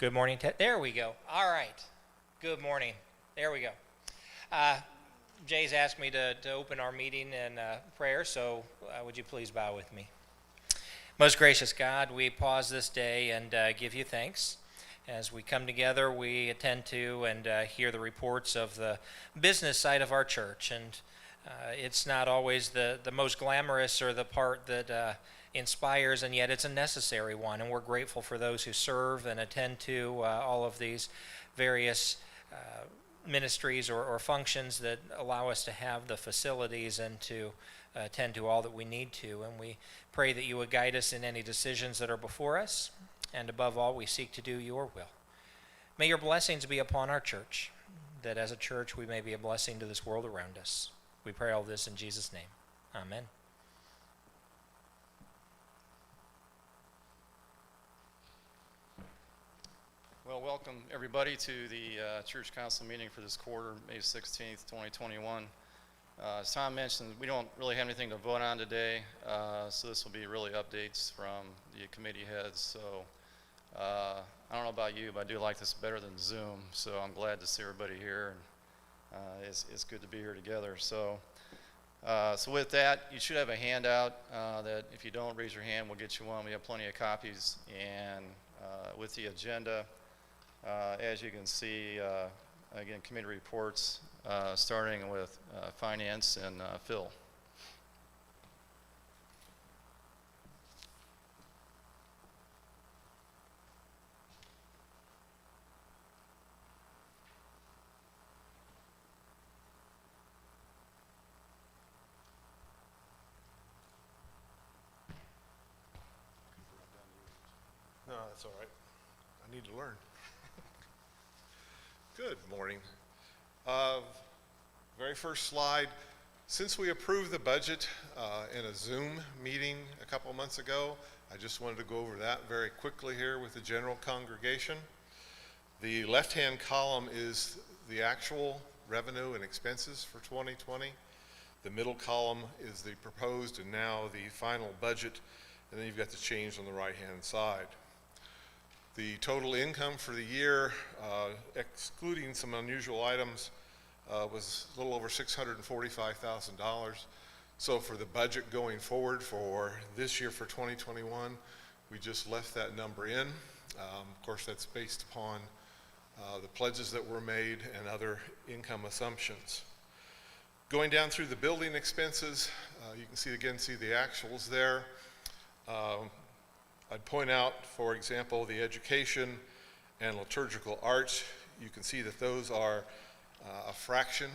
Good morning, Ted. There we go. All right. Good morning. There we go. Jay's asked me to open our meeting in prayer, so would you please bow with me? Most gracious God, we pause this day and give you thanks. As we come together, we attend to and hear the reports of the business side of our church. And it's not always the most glamorous or the part that inspires, and yet it's a necessary one. And we're grateful for those who serve and attend to all of these various ministries or functions that allow us to have the facilities and to attend to all that we need to. And we pray that you would guide us in any decisions that are before us. And above all, we seek to do your will. May your blessings be upon our church, that as a church we may be a blessing to this world around us. We pray all this in Jesus' name. Amen. Well, welcome everybody to the Church Council meeting for this quarter, May 16th, 2021. As Tom mentioned, we don't really have anything to vote on today, so this will be really updates from the committee heads. So I don't know about you, but I do like this better than Zoom, so I'm glad to see everybody here, and it's good to be here together. So with that, you should have a handout that if you don't raise your hand, we'll get you one. We have plenty of copies, and with the agenda, as you can see, again, committee reports, starting with finance and Phil. No, that's all right. I need to learn. Good morning. Very first slide. Since we approved the budget in a Zoom meeting a couple of months ago, I just wanted to go over that very quickly here with the general congregation. The left-hand column is the actual revenue and expenses for 2020. The middle column is the proposed and now the final budget, and then you've got the change on the right-hand side. The total income for the year, excluding some unusual items, was a little over $645,000. So for the budget going forward for this year for 2021, we just left that number in. Of course, that's based upon the pledges that were made and other income assumptions. Going down through the building expenses, you can see the actuals there. I'd point out, for example, the education and liturgical arts. You can see that those are a fraction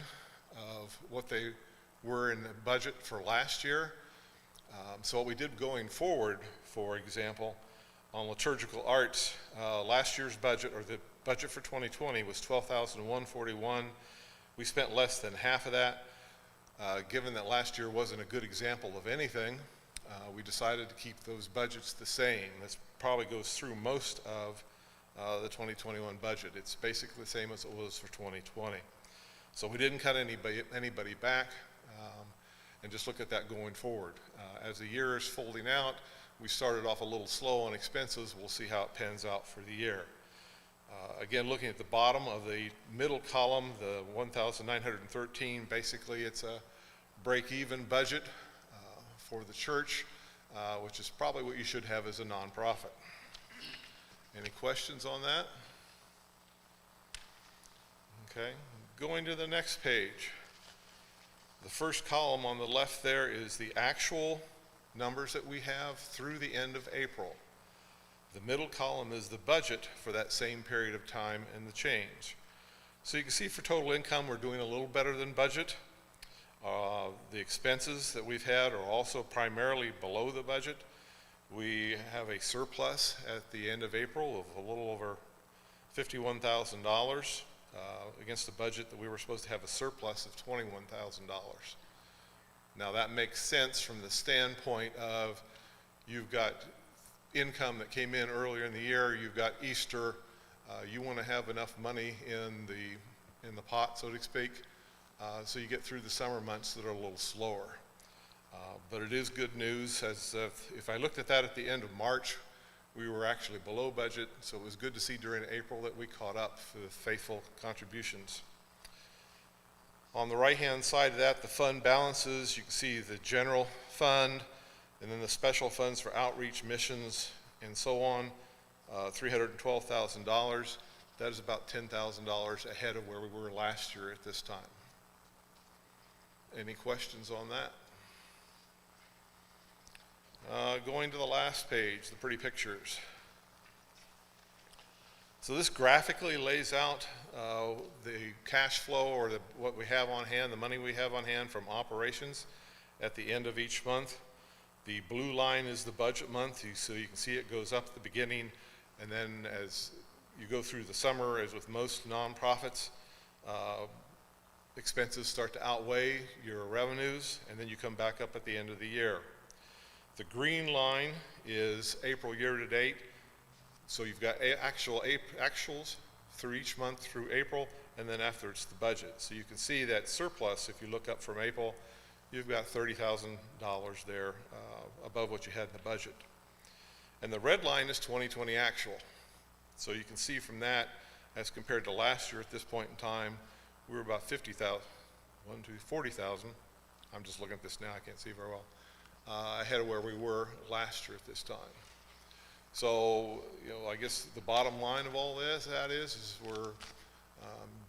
of what they were in the budget for last year. So what we did going forward, for example, on liturgical arts, last year's budget, or the budget for 2020, was $12,141. We spent less than half of that. Given that last year wasn't a good example of anything, we decided to keep those budgets the same. This probably goes through most of the 2021 budget. It's basically the same as it was for 2020. So we didn't cut anybody back, and just look at that going forward. As the year is folding out, we started off a little slow on expenses. We'll see how it pans out for the year. Again, looking at the bottom of the middle column, the 1,913, basically it's a break-even budget for the church, which is probably what you should have as a nonprofit. Any questions on that? Okay, going to the next page. The first column on the left there is the actual numbers that we have through the end of April. The middle column is the budget for that same period of time and the change. So you can see for total income, we're doing a little better than budget. The expenses that we've had are also primarily below the budget. We have a surplus at the end of April of a little over $51,000 against a budget that we were supposed to have a surplus of $21,000. Now that makes sense from the standpoint of you've got income that came in earlier in the year, you've got Easter, you want to have enough money in the pot, so to speak, so you get through the summer months that are a little slower. But it is good news, as if I looked at that at the end of March, we were actually below budget, so it was good to see during April that we caught up for the faithful contributions. On the right-hand side of that, the fund balances, you can see the general fund, and then the special funds for outreach, missions, and so on, $312,000. That is about $10,000 ahead of where we were last year at this time. Any questions on that? Going to the last page, the pretty pictures. So this graphically lays out the cash flow, or what we have on hand, the money we have on hand from operations at the end of each month. The blue line is the budget month, so you can see it goes up at the beginning, and then as you go through the summer, as with most nonprofits, expenses start to outweigh your revenues, and then you come back up at the end of the year. The green line is April year-to-date, so you've got actuals through each month through April, and then after it's the budget. So you can see that surplus, if you look up from April, you've got $30,000 there above what you had in the budget. And the red line is 2020 actual. So you can see from that, as compared to last year at this point in time, we were about 40,000. I'm just looking at this now, I can't see very well. Ahead of where we were last year at this time. So, I guess the bottom line of all this, is we're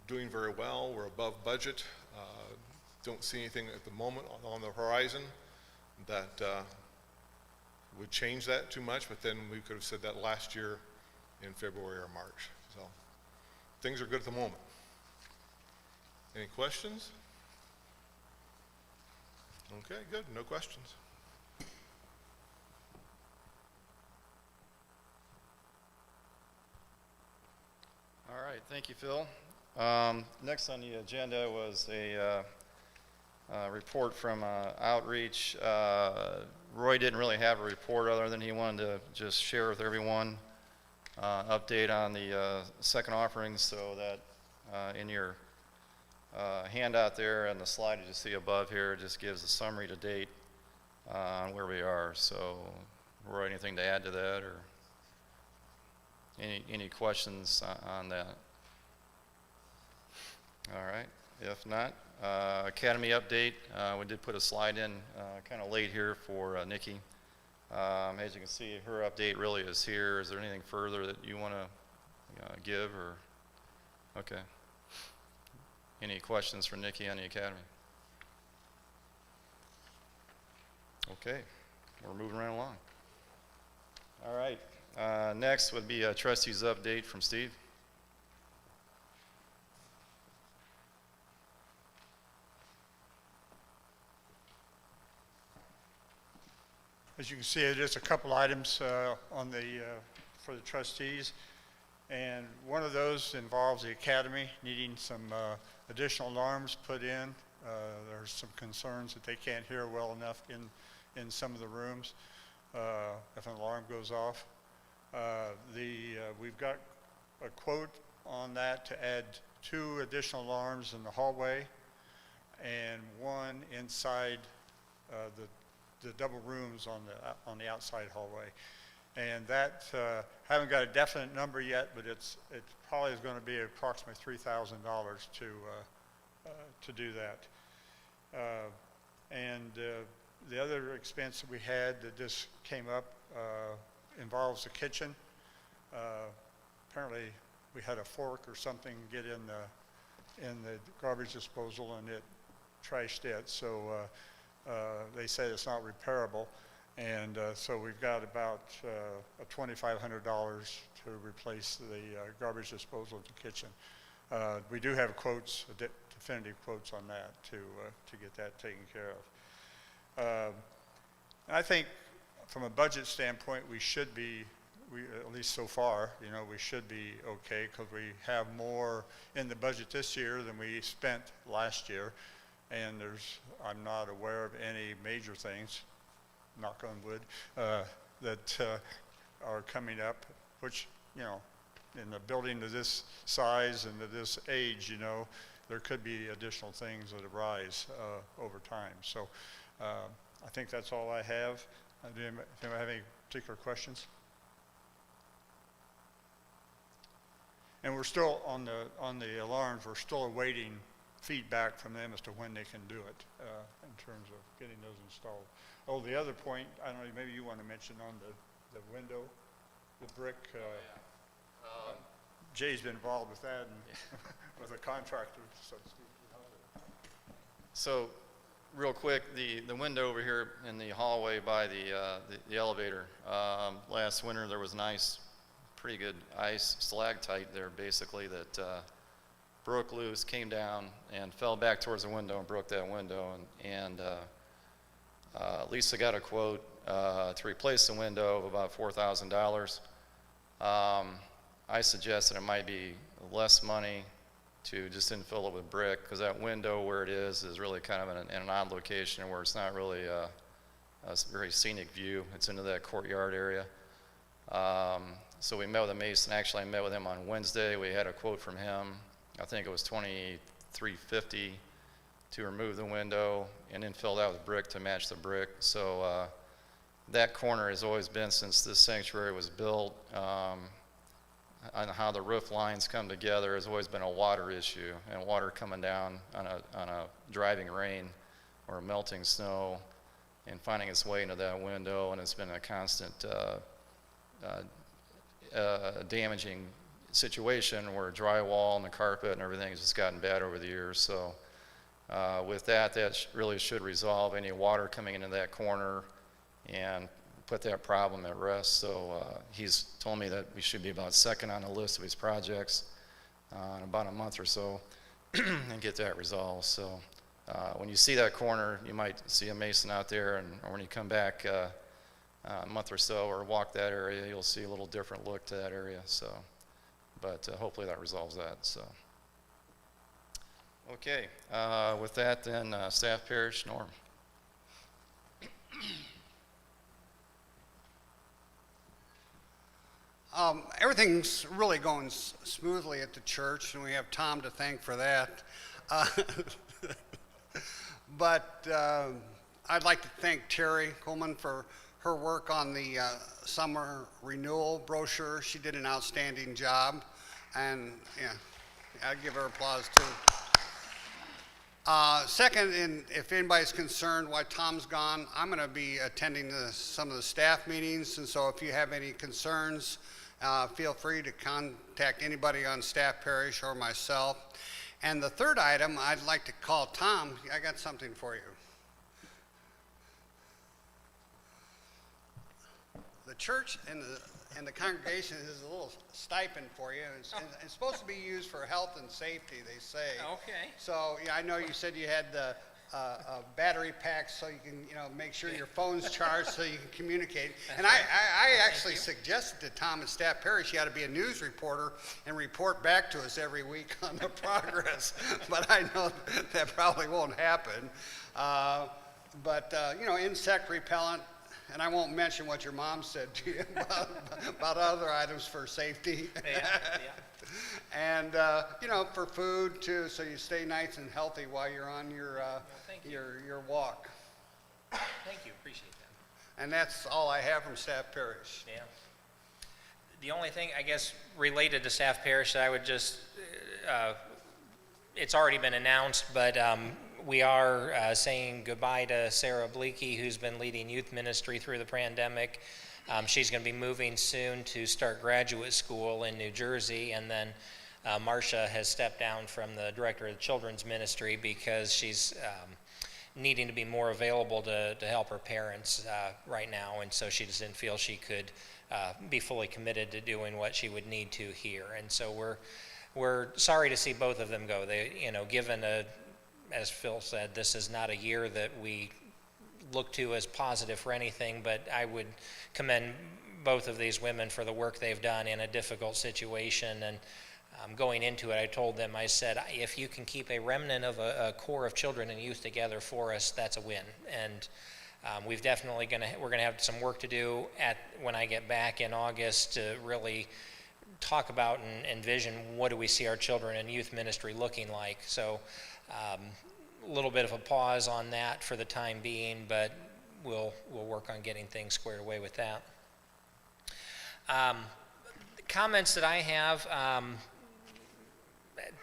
doing very well. We're above budget. Don't see anything at the moment on the horizon that would change that too much, but then we could have said that last year in February or March. So things are good at the moment. Any questions? Okay, good. No questions. All right, thank you, Phil. Next on the agenda was a report from Outreach. Roy didn't really have a report other than he wanted to just share with everyone update on the second offering, so that in your handout there and the slide you see above here just gives a summary to date on where we are. So, Roy, anything to add to that, or any questions on that? All right, if not, Academy update. We did put a slide in kind of late here for Nikki. As you can see, her update really is here. Is there anything further that you want to give, or? Okay. Any questions for Nikki on the Academy? Okay, we're moving right along. All right. Next would be a trustee's update from Steve. As you can see, there's a couple items on the for the trustees, and one of those involves the Academy needing some additional alarms put in. There's some concerns that they can't hear well enough in some of the rooms if an alarm goes off. We've got a quote on that to add 2 additional alarms in the hallway and 1 inside the double rooms on the outside hallway. And that haven't got a definite number yet, but it probably is going to be approximately $3,000 to do that. The other expense that we had that just came up involves the kitchen. Apparently we had a fork or something get in the garbage disposal, and it trashed it. So they say it's not repairable, and so we've got about $2,500 to replace the garbage disposal at the kitchen. We do have quotes, definitive quotes on that to get that taken care of. I think from a budget standpoint, we should be, at least so far, we should be okay, because we have more in the budget this year than we spent last year. And I'm not aware of any major things, knock on wood, that are coming up, which, in a building of this size and of this age, there could be additional things that arise over time. So I think that's all I have. Do you have any particular questions? And we're still on the alarms, we're still awaiting feedback from them as to when they can do it in terms of getting those installed. Oh, the other point, I don't know, maybe you want to mention on the window, the brick. Jay's been involved with that and with a contractor. So, real quick, the window over here in the hallway by the elevator. Last winter there was nice, pretty good ice stalactite there, basically that broke loose, came down, and fell back towards the window and broke that window. And Lisa got a quote to replace the window of about $4,000. I suggested it might be less money to just infill it with brick, because that window where it is really kind of in an odd location where it's not really a very scenic view. It's into that courtyard area. So we met with a mason. Actually, I met with him on Wednesday. We had a quote from him. I think it was $2,350 to remove the window and infill that with brick to match the brick. So that corner has always been, since this sanctuary was built, on how the roof lines come together, has always been a water issue, and water coming down on a driving rain or melting snow and finding its way into that window, and it's been a constant damaging situation where drywall and the carpet and everything has just gotten bad over the years. So with that really should resolve any water coming into that corner and put that problem at rest. So he's told me that we should be about second on the list of his projects in about a month or so and get that resolved. So when you see that corner, you might see a mason out there, or when you come back a month or so or walk that area, you'll see a little different look to that area. So, but hopefully that resolves that. So, okay, with that then, staff parish, Norm. Everything's really going smoothly at the church, and we have Tom to thank for that. But I'd like to thank Terry Coleman for her work on the summer renewal brochure. She did an outstanding job, and yeah, I'd give her applause too. Second, and if anybody's concerned why Tom's gone, I'm going to be attending some of the staff meetings, and so if you have any concerns, feel free to contact anybody on staff parish or myself. And the third item, I'd like to call Tom. I got something for you. The church and the congregation has a little stipend for you. It's supposed to be used for health and safety, they say. Okay. So yeah, I know you said you had the battery packs so you can make sure your phone's charged so you can communicate. And I actually suggested to Tom at Staff Parish you ought to be a news reporter and report back to us every week on the progress. But I know that probably won't happen. But insect repellent. And I won't mention what your mom said to you about other items for safety. Yeah. And for food too, so you stay nice and healthy while you're on your walk. Thank you, appreciate that. And that's all I have from Staff Parish. Yeah. The only thing, I guess, related to staff parish that I would just, it's already been announced, but we are saying goodbye to Sarah Bleakey, who's been leading youth ministry through the pandemic. She's going to be moving soon to start graduate school in New Jersey, and then Marcia has stepped down from the director of the children's ministry because she's needing to be more available to help her parents right now, and so she just didn't feel she could be fully committed to doing what she would need to here. And so we're sorry to see both of them go. They, given as Phil said, this is not a year that we look to as positive for anything, but I would commend both of these women for the work they've done in a difficult situation. And going into it, I told them, I said, if you can keep a remnant of a core of children and youth together for us, that's a win. And we've definitely we're gonna have some work to do when I get back in August to really talk about and envision what do we see our children and youth ministry looking like. So a little bit of a pause on that for the time being, but we'll work on getting things squared away with that. Comments that I have,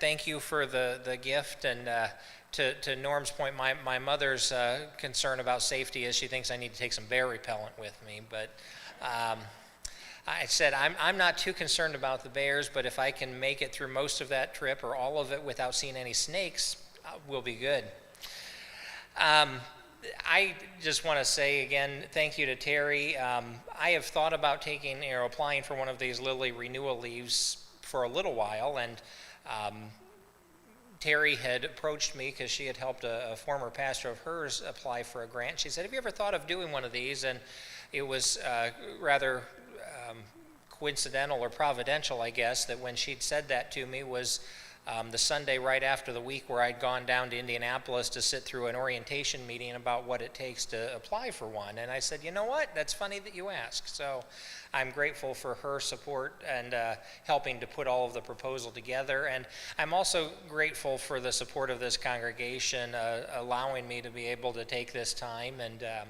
thank you for the gift. And to Norm's point, my mother's concern about safety is she thinks I need to take some bear repellent with me. But I said I'm not too concerned about the bears, but if I can make it through most of that trip or all of it without seeing any snakes, we'll be good. I just want to say again, thank you to Terry. I have thought about applying for one of these Lilly renewal leaves for a little while, and Terry had approached me because she had helped a former pastor of hers apply for a grant. She said, have you ever thought of doing one of these? And it was rather coincidental or providential, I guess, that when she'd said that to me was the Sunday right after the week where I'd gone down to Indianapolis to sit through an orientation meeting about what it takes to apply for one. And I said, you know what, that's funny that you ask. So I'm grateful for her support and helping to put all of the proposal together. And I'm also grateful for the support of this congregation, allowing me to be able to take this time. And a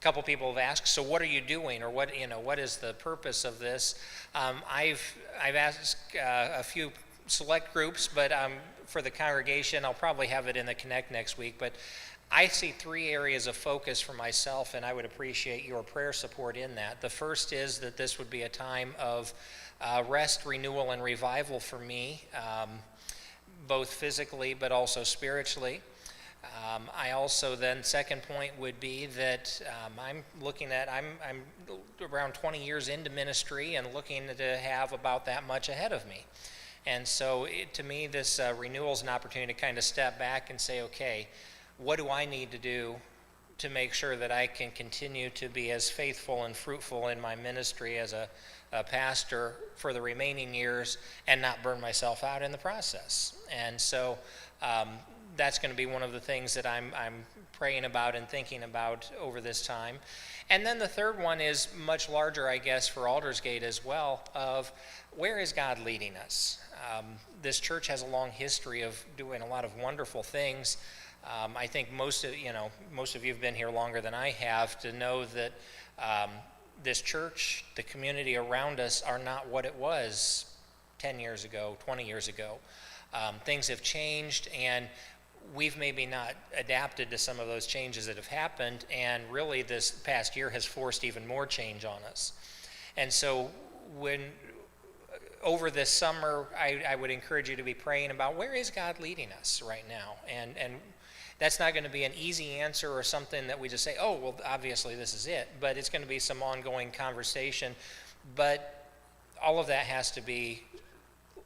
couple people have asked, so what are you doing, or what is the purpose of this? I've asked a few select groups, but for the congregation, I'll probably have it in the Connect next week. But I see 3 areas of focus for myself, and I would appreciate your prayer support in that. The first is that this would be a time of rest, renewal, and revival for me, both physically but also spiritually. I also then, second point would be that I'm around 20 years into ministry and looking to have about that much ahead of me. And so to me, this renewal is an opportunity to kind of step back and say, okay, what do I need to do to make sure that I can continue to be as faithful and fruitful in my ministry as a pastor for the remaining years and not burn myself out in the process? And so that's going to be one of the things that I'm praying about and thinking about over this time. And then the third one is much larger, I guess, for Aldersgate as well, of where is God leading us? This church has a long history of doing a lot of wonderful things. I think most of you have been here longer than I have to know that this church, the community around us, are not what it was 10 years ago, 20 years ago. Things have changed, and we've maybe not adapted to some of those changes that have happened, and really this past year has forced even more change on us. And so over this summer, I would encourage you to be praying about where is God leading us right now. And that's not going to be an easy answer or something that we just say, oh, well, obviously this is it. But it's going to be some ongoing conversation. But all of that has to be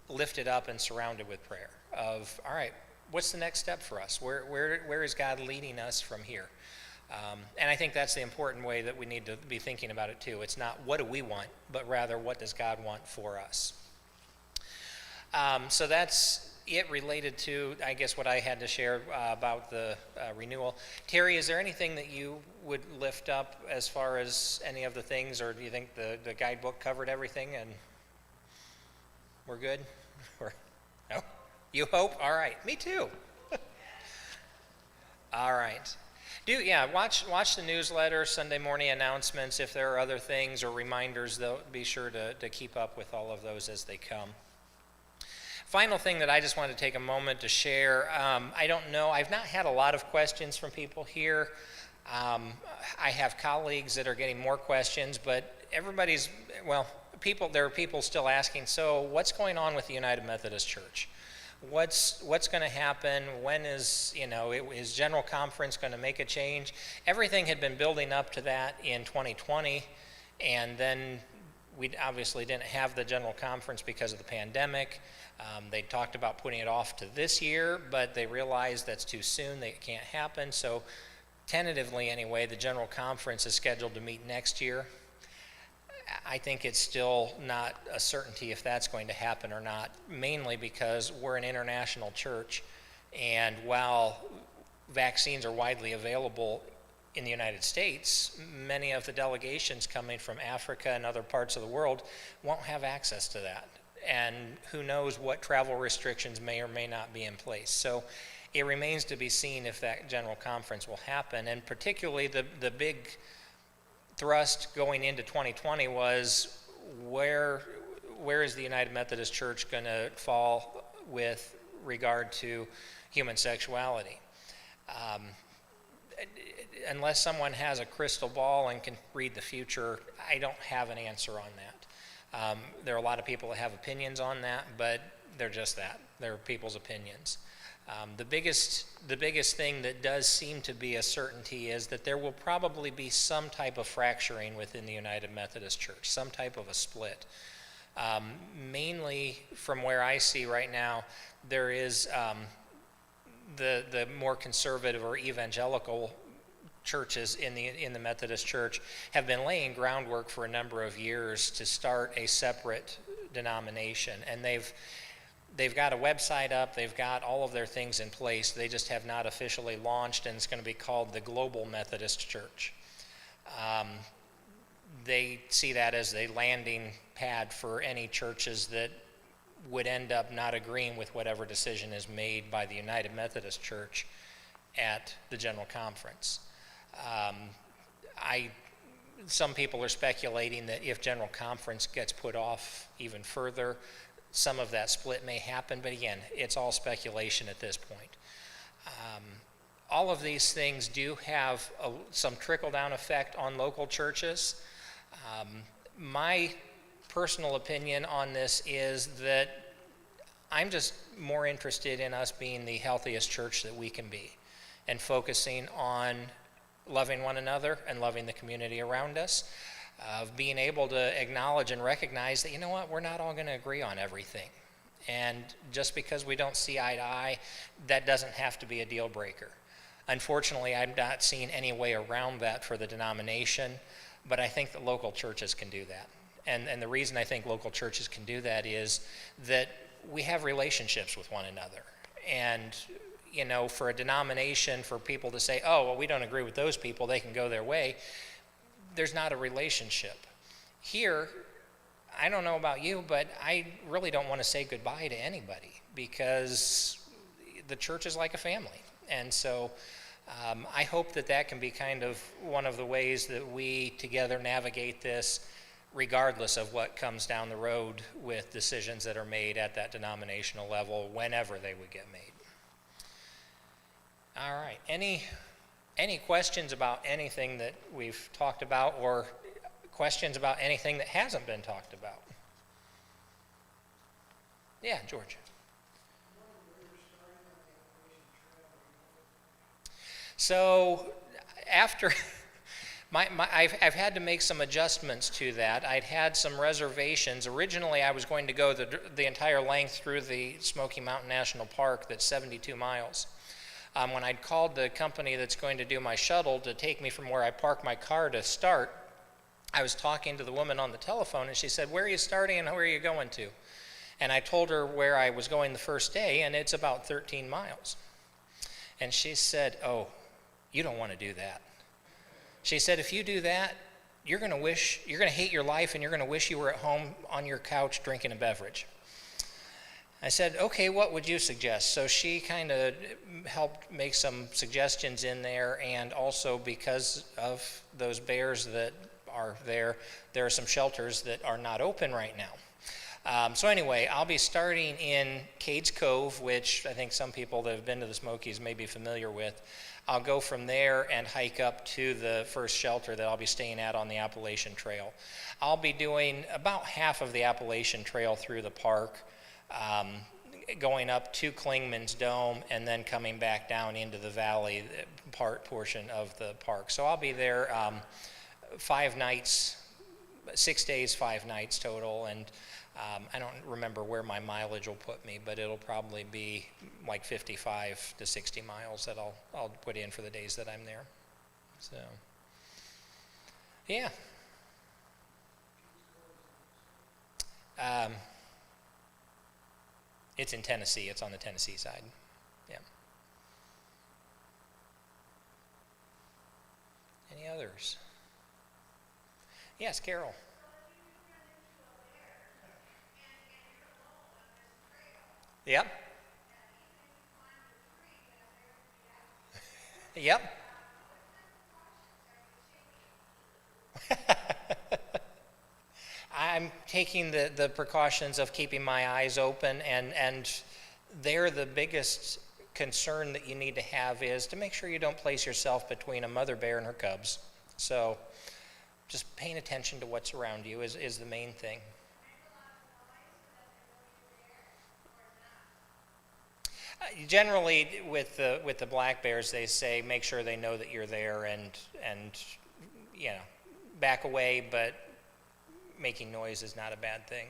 lifted up and surrounded with prayer of, all right, what's the next step for us? Where is God leading us from here? And I think that's the important way that we need to be thinking about it too. It's not what do we want, but rather what does God want for us? So that's it related to, I guess, what I had to share about the renewal. Terry, is there anything that you would lift up as far as any of the things, or do you think the guidebook covered everything and we're good? Or no? You hope? All right. Me too. All right. Watch the newsletter, Sunday morning announcements. If there are other things or reminders, though, be sure to keep up with all of those as they come. Final thing that I just wanted to take a moment to share. I don't know. I've not had a lot of questions from people here. I have colleagues that are getting more questions, but there are people still asking, so what's going on with the United Methodist Church? What's going to happen? When is General Conference going to make a change? Everything had been building up to that in 2020, and then we obviously didn't have the General Conference because of the pandemic. They talked about putting it off to this year, but they realized that's too soon, that it can't happen. So tentatively anyway, the General Conference is scheduled to meet next year. I think it's still not a certainty if that's going to happen or not, mainly because we're an international church, and while vaccines are widely available in the United States, many of the delegations coming from Africa and other parts of the world won't have access to that. And who knows what travel restrictions may or may not be in place. So it remains to be seen if that General Conference will happen, and particularly the big thrust going into 2020 was where is the United Methodist Church going to fall with regard to human sexuality. Unless someone has a crystal ball and can read the future, I don't have an answer on that. There are a lot of people that have opinions on that, but they're just that. They're people's opinions. The biggest thing that does seem to be a certainty is that there will probably be some type of fracturing within the United Methodist Church, some type of a split. Mainly from where I see right now, there is the more conservative or evangelical churches in the Methodist Church have been laying groundwork for a number of years to start a separate denomination, and they've got a website up, they've got all of their things in place, they just have not officially launched, and it's going to be called the Global Methodist Church. They see that as a landing pad for any churches that would end up not agreeing with whatever decision is made by the United Methodist Church at the General Conference. Some people are speculating that if General Conference gets put off even further, some of that split may happen, but again, it's all speculation at this point. All of these things do have some trickle-down effect on local churches. My personal opinion on this is that I'm just more interested in us being the healthiest church that we can be and focusing on loving one another and loving the community around us, of being able to acknowledge and recognize that, you know what, we're not all going to agree on everything. And just because we don't see eye to eye, that doesn't have to be a deal breaker. Unfortunately, I'm not seeing any way around that for the denomination, but I think that local churches can do that. And the reason I think local churches can do that is that we have relationships with one another. And you know, for a denomination, for people to say, oh, well, we don't agree with those people, they can go their way, there's not a relationship. Here, I don't know about you, but I really don't want to say goodbye to anybody because the church is like a family. And so I hope that that can be kind of one of the ways that we together navigate this, regardless of what comes down the road with decisions that are made at that denominational level, whenever they would get made. All right, any questions about anything that we've talked about, or questions about anything that hasn't been talked about? Yeah, George. So after I've had to make some adjustments to that. I'd had some reservations. Originally, I was going to go the entire length through the Smoky Mountain National Park, that's 72 miles. When I'd called the company that's going to do my shuttle to take me from where I park my car to start, I was talking to the woman on the telephone, and she said, where are you starting and where are you going to? And I told her where I was going the first day, and it's about 13 miles. And she said, oh, you don't want to do that. She said, if you do that, you're going to hate your life, and you're going to wish you were at home on your couch drinking a beverage. I said, okay, what would you suggest? So she kind of helped make some suggestions in there, and also because of those bears that are there are some shelters that are not open right now. So anyway, I'll be starting in Cades Cove, which I think some people that have been to the Smokies may be familiar with. I'll go from there and hike up to the first shelter that I'll be staying at on the Appalachian Trail. I'll be doing about half of the Appalachian Trail through the park, going up to Klingman's Dome, and then coming back down into the valley portion of the park. So I'll be there 5 nights, 6 days, 5 nights total, and I don't remember where my mileage will put me, but it'll probably be like 55 to 60 miles that I'll put in for the days that I'm there. So, yeah. It's in Tennessee. It's on the Tennessee side. Yeah. Any others? Yes, Carol. Yep. Yep. I'm taking the precautions of keeping my eyes open and there the biggest concern that you need to have is to make sure you don't place yourself between a mother bear and her cubs. So just paying attention to what's around you is the main thing. Generally, with the black bears, they say make sure they know that you're there and you know, back away, but making noise is not a bad thing.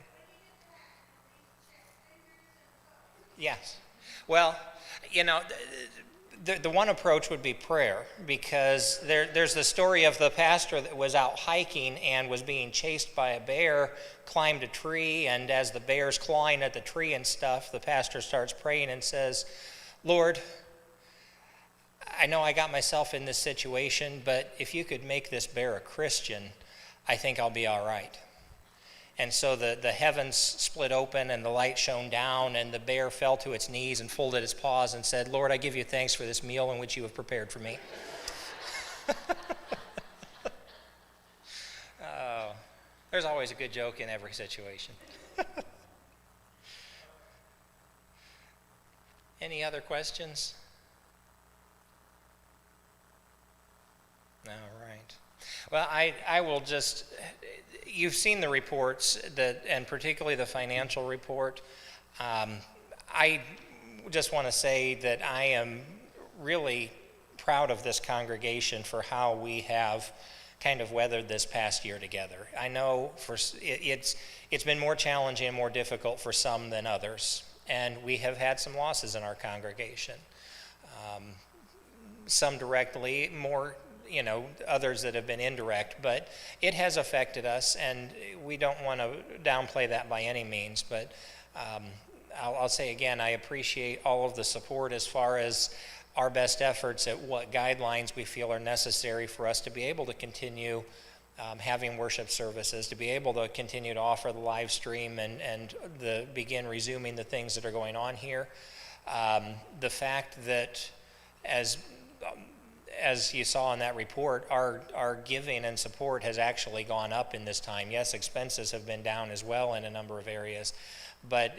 Yes. Well, you know, the one approach would be prayer, because there's the story of the pastor that was out hiking and was being chased by a bear, climbed a tree, and as the bear's clawing at the tree and stuff, the pastor starts praying and says, Lord, I know I got myself in this situation, but if you could make this bear a Christian, I think I'll be all right. And so the heavens split open and the light shone down, and the bear fell to its knees and folded its paws and said, Lord, I give you thanks for this meal in which you have prepared for me. Oh, there's always a good joke in every situation. Any other questions? All right. Well, I will just, you've seen the reports, and particularly the financial report. I just want to say that I am really proud of this congregation for how we have kind of weathered this past year together. I know it's been more challenging and more difficult for some than others, and we have had some losses in our congregation. Some directly, more, you know, others that have been indirect, but it has affected us, and we don't want to downplay that by any means. But I'll say again, I appreciate all of the support as far as our best efforts at what guidelines we feel are necessary for us to be able to continue having worship services, to be able to continue to offer the live stream and begin resuming the things that are going on here. The fact that as you saw in that report, our giving and support has actually gone up in this time. Yes, expenses have been down as well in a number of areas, but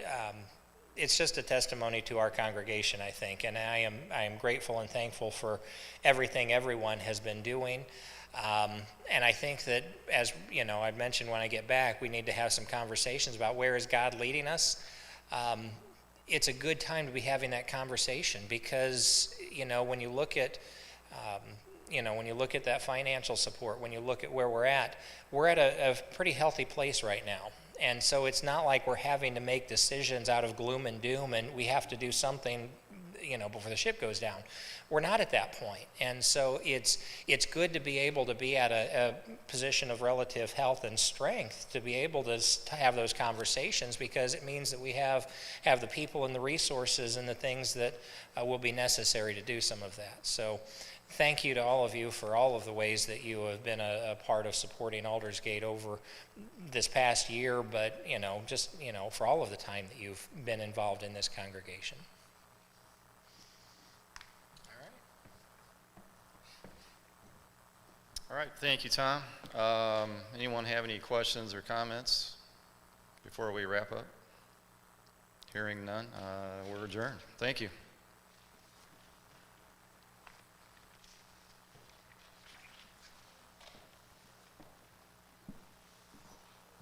it's just a testimony to our congregation, I think, and I am grateful and thankful for everything everyone has been doing. And I think that, as you know, I mentioned when I get back, we need to have some conversations about where is God leading us. It's a good time to be having that conversation, because you know, when you look at when you look at that financial support, when you look at where we're at a pretty healthy place right now. And so it's not like we're having to make decisions out of gloom and doom and we have to do something, you know, before the ship goes down. We're not at that point. And so it's good to be able to be at a position of relative health and strength to be able to have those conversations, because it means that we have the people and the resources and the things that will be necessary to do some of that. So thank you to all of you for all of the ways that you have been a part of supporting Aldersgate over this past year, but you know, just you know, for all of the time that you've been involved in this congregation. All right, thank you, Tom. Anyone have any questions or comments before we wrap up? Hearing none, we're adjourned. Thank you.